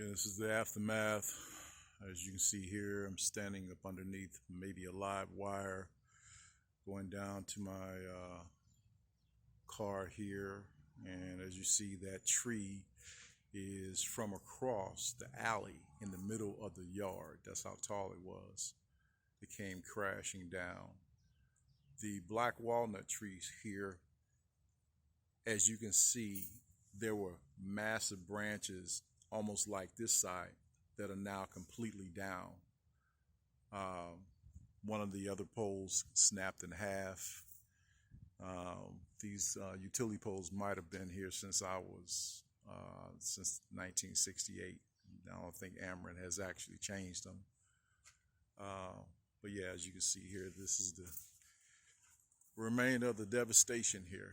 Yeah, this is the aftermath. As you can see here, I'm standing up underneath maybe a live wire going down to my car here. And as you see, that tree is from across the alley in the middle of the yard. That's how tall it was. It came crashing down. The black walnut trees here, as you can see, there were massive branches almost like this side that are now completely down. One of the other poles snapped in half. These utility poles might have been here since since 1968. I don't think Ameren has actually changed them. But yeah, as you can see here, this is the remainder of the devastation here.